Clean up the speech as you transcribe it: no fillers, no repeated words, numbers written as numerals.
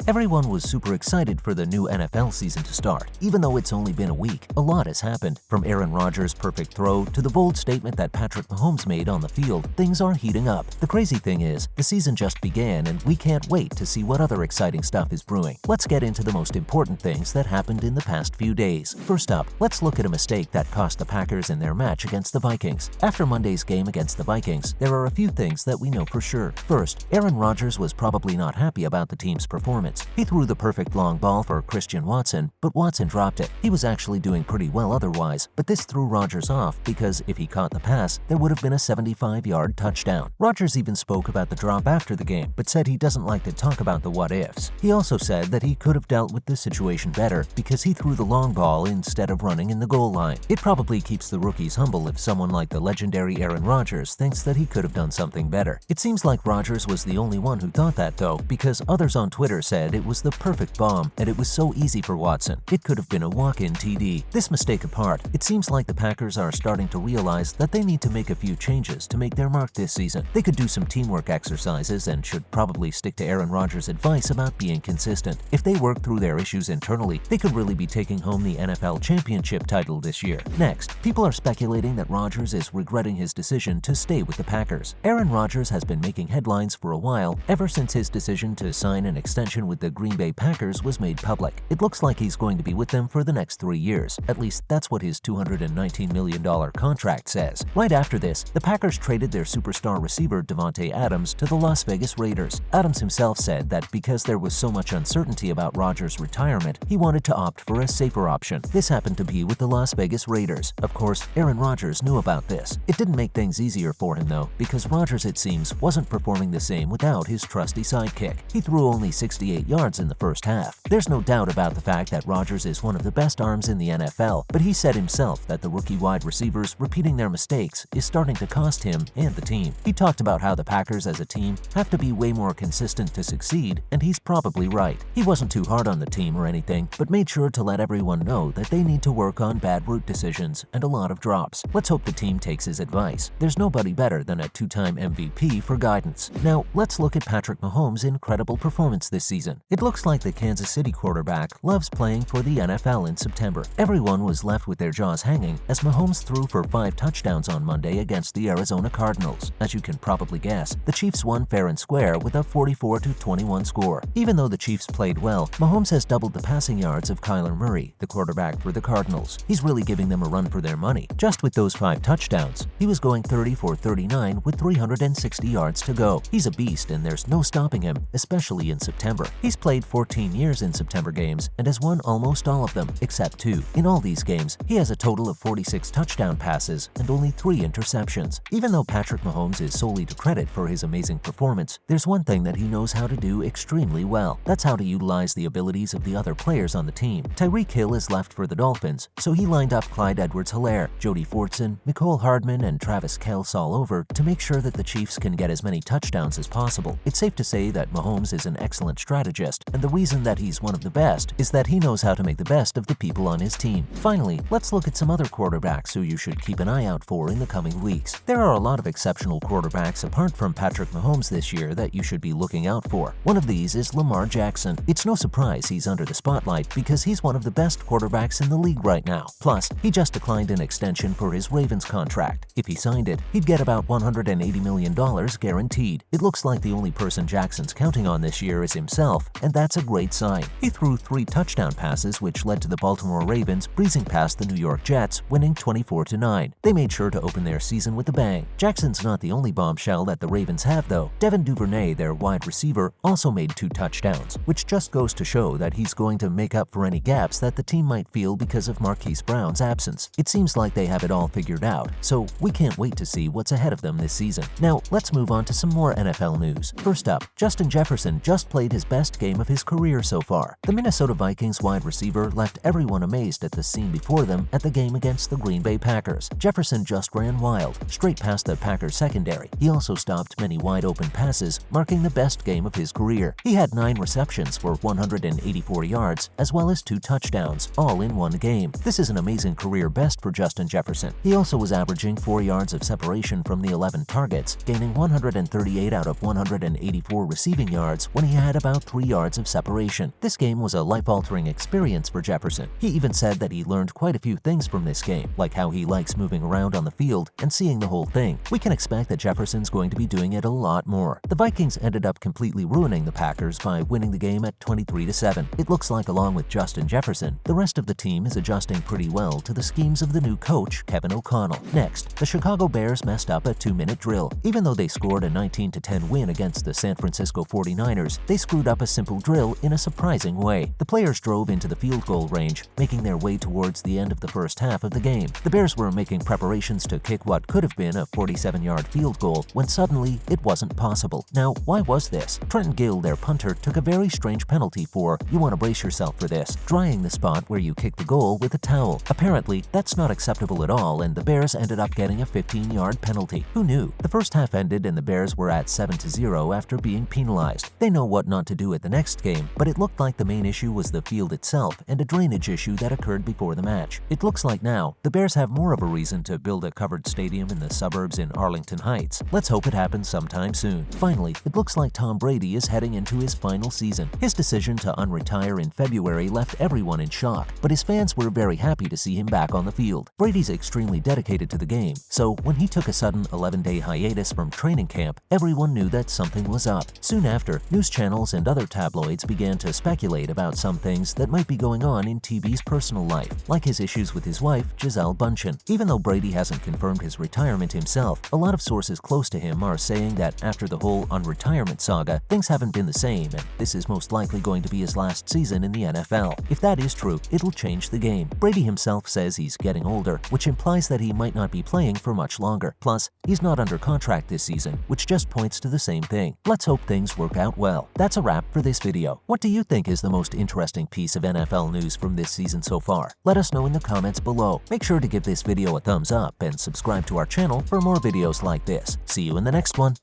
Everyone was super excited for the new NFL season to start. Even though it's only been a week, a lot has happened. From Aaron Rodgers' perfect throw to the bold statement that Patrick Mahomes made on the field, things are heating up. The crazy thing is, the season just began and we can't wait to see what other exciting stuff is brewing. Let's get into the most important things that happened in the past few days. First up, let's look at a mistake that cost the Packers in their match against the Vikings. After Monday's game against the Vikings, there are a few things that we know for sure. First, Aaron Rodgers was probably not happy about the team's performance. He threw the perfect long ball for Christian Watson, but Watson dropped it. He was actually doing pretty well otherwise, but this threw Rodgers off because if he caught the pass, there would have been a 75-yard touchdown. Rodgers even spoke about the drop after the game, but said he doesn't like to talk about the what-ifs. He also said that he could have dealt with the situation better because he threw the long ball instead of running in the goal line. It probably keeps the rookies humble if someone like the legendary Aaron Rodgers thinks that he could have done something better. It seems like Rodgers was the only one who thought that though, because others on Twitter said it was the perfect bomb and it was so easy for Watson. It could have been a walk-in TD. This mistake apart, it seems like the Packers are starting to realize that they need to make a few changes to make their mark this season. They could do some teamwork exercises and should probably stick to Aaron Rodgers' advice about being consistent. If they work through their issues internally, they could really be taking home the NFL championship title this year. Next, people are speculating that Rodgers is regretting his decision to stay with the Packers. Aaron Rodgers has been making headlines for a while, ever since his decision to sign an extension with the Green Bay Packers was made public. It looks like he's going to be with them for the next 3 years. At least that's what his $219 million contract says. Right after this, the Packers traded their superstar receiver Davante Adams to the Las Vegas Raiders. Adams himself said that because there was so much uncertainty about Rodgers' retirement, he wanted to opt for a safer option. This happened to be with the Las Vegas Raiders. Of course, Aaron Rodgers knew about this. It didn't make things easier for him though, because Rodgers, it seems, wasn't performing the same without his trusty sidekick. He threw only 68 yards in the first half. There's no doubt about the fact that Rodgers is one of the best arms in the NFL, but he said himself that the rookie wide receivers repeating their mistakes is starting to cost him and the team. He talked about how the Packers as a team have to be way more consistent to succeed, and he's probably right. He wasn't too hard on the team or anything, but made sure to let everyone know that they need to work on bad route decisions and a lot of drops. Let's hope the team takes his advice. There's nobody better than a two-time MVP for guidance. Now, let's look at Patrick Mahomes' incredible performance this season. It looks like the Kansas City quarterback loves playing for the NFL in September. Everyone was left with their jaws hanging as Mahomes threw for 5 touchdowns on Monday against the Arizona Cardinals. As you can probably guess, the Chiefs won fair and square with a 44-21 score. Even though the Chiefs played well, Mahomes has doubled the passing yards of Kyler Murray, the quarterback for the Cardinals. He's really giving them a run for their money. Just with those 5 touchdowns, he was going 30 for 39 with 360 yards to go. He's a beast and there's no stopping him, especially in September. He's played 14 years in September games and has won almost all of them, except 2. In all these games, he has a total of 46 touchdown passes and only 3 interceptions. Even though Patrick Mahomes is solely to credit for his amazing performance, there's one thing that he knows how to do extremely well. That's how to utilize the abilities of the other players on the team. Tyreek Hill is left for the Dolphins, so he lined up Clyde Edwards-Helaire, Jody Fortson, Mecole Hardman, and Travis Kelce all over to make sure that the Chiefs can get as many touchdowns as possible. It's safe to say that Mahomes is an excellent strategist, and the reason that he's one of the best is that he knows how to make the best of the people on his team. Finally, let's look at some other quarterbacks who you should keep an eye out for in the coming weeks. There are a lot of exceptional quarterbacks apart from Patrick Mahomes this year that you should be looking out for. One of these is Lamar Jackson. It's no surprise he's under the spotlight because he's one of the best quarterbacks in the league right now. Plus, he just declined an extension for his Ravens contract. If he signed it, he'd get about $180 million guaranteed. It looks like the only person Jackson's counting on this year is himself, and that's a great sign. He threw 3 touchdown passes which led to the Baltimore Ravens breezing past the New York Jets, winning 24-9. They made sure to open their season with a bang. Jackson's not the only bombshell that the Ravens have though. Devin Duvernay, their wide receiver, also made 2 touchdowns, which just goes to show that he's going to make up for any gaps that the team might feel because of Marquise Brown's absence. It seems like they have it all figured out, so we can't wait to see what's ahead of them this season. Now, let's move on to some more NFL news. First up, Justin Jefferson just played his best game of his career so far. The Minnesota Vikings wide receiver left everyone amazed at the scene before them at the game against the Green Bay Packers. Jefferson just ran wild, straight past the Packers secondary. He also stopped many wide-open passes, marking the best game of his career. He had 9 receptions for 184 yards, as well as 2 touchdowns, all in one game. This is an amazing career best for Justin Jefferson. He also was averaging 4 yards of separation from the 11 targets, gaining 138 out of 184 receiving yards when he had about 3 yards of separation. This game was a life-altering experience for Jefferson. He even said that he learned quite a few things from this game, like how he likes moving around on the field and seeing the whole thing. We can expect that Jefferson's going to be doing it a lot more. The Vikings ended up completely ruining the Packers by winning the game at 23-7. It looks like, along with Justin Jefferson, the rest of the team is adjusting pretty well to the schemes of the new coach, Kevin O'Connell. Next, the Chicago Bears messed up a 2-minute drill. Even though they scored a 19-10 win against the San Francisco 49ers, they screwed up a simple drill in a surprising way. The players drove into the field goal range, making their way towards the end of the first half of the game. The Bears were making preparations to kick what could have been a 47-yard field goal when suddenly it wasn't possible. Now, why was this? Trenton Gill, their punter, took a very strange penalty for, you want to brace yourself for this, drying the spot where you kicked the goal with a towel. Apparently, that's not acceptable at all, and the Bears ended up getting a 15-yard penalty. Who knew? The first half ended and the Bears were at 7-0 after being penalized. They know what not to do at the next game, but it looked like the main issue was the field itself and a drainage issue that occurred before the match. It looks like now the Bears have more of a reason to build a covered stadium in the suburbs in Arlington Heights. Let's hope it happens sometime soon. Finally, it looks like Tom Brady is heading into his final season. His decision to unretire in February left everyone in shock, but his fans were very happy to see him back on the field. Brady's extremely dedicated to the game, so when he took a sudden 11-day hiatus from training camp, everyone knew that something was up. Soon after, news channels and other tabloids began to speculate about some things that might be going on in TB's personal life, like his issues with his wife, Gisele Bündchen. Even though Brady hasn't confirmed his retirement himself, a lot of sources close to him are saying that after the whole unretirement saga, things haven't been the same, and this is most likely going to be his last season in the NFL. If that is true, it'll change the game. Brady himself says he's getting older, which implies that he might not be playing for much longer. Plus, he's not under contract this season, which just points to the same thing. Let's hope things work out well. That's a wrap for this video. What do you think is the most interesting piece of NFL news from this season so far? Let us know in the comments below. Make sure to give this video a thumbs up and subscribe to our channel for more videos like this. See you in the next one.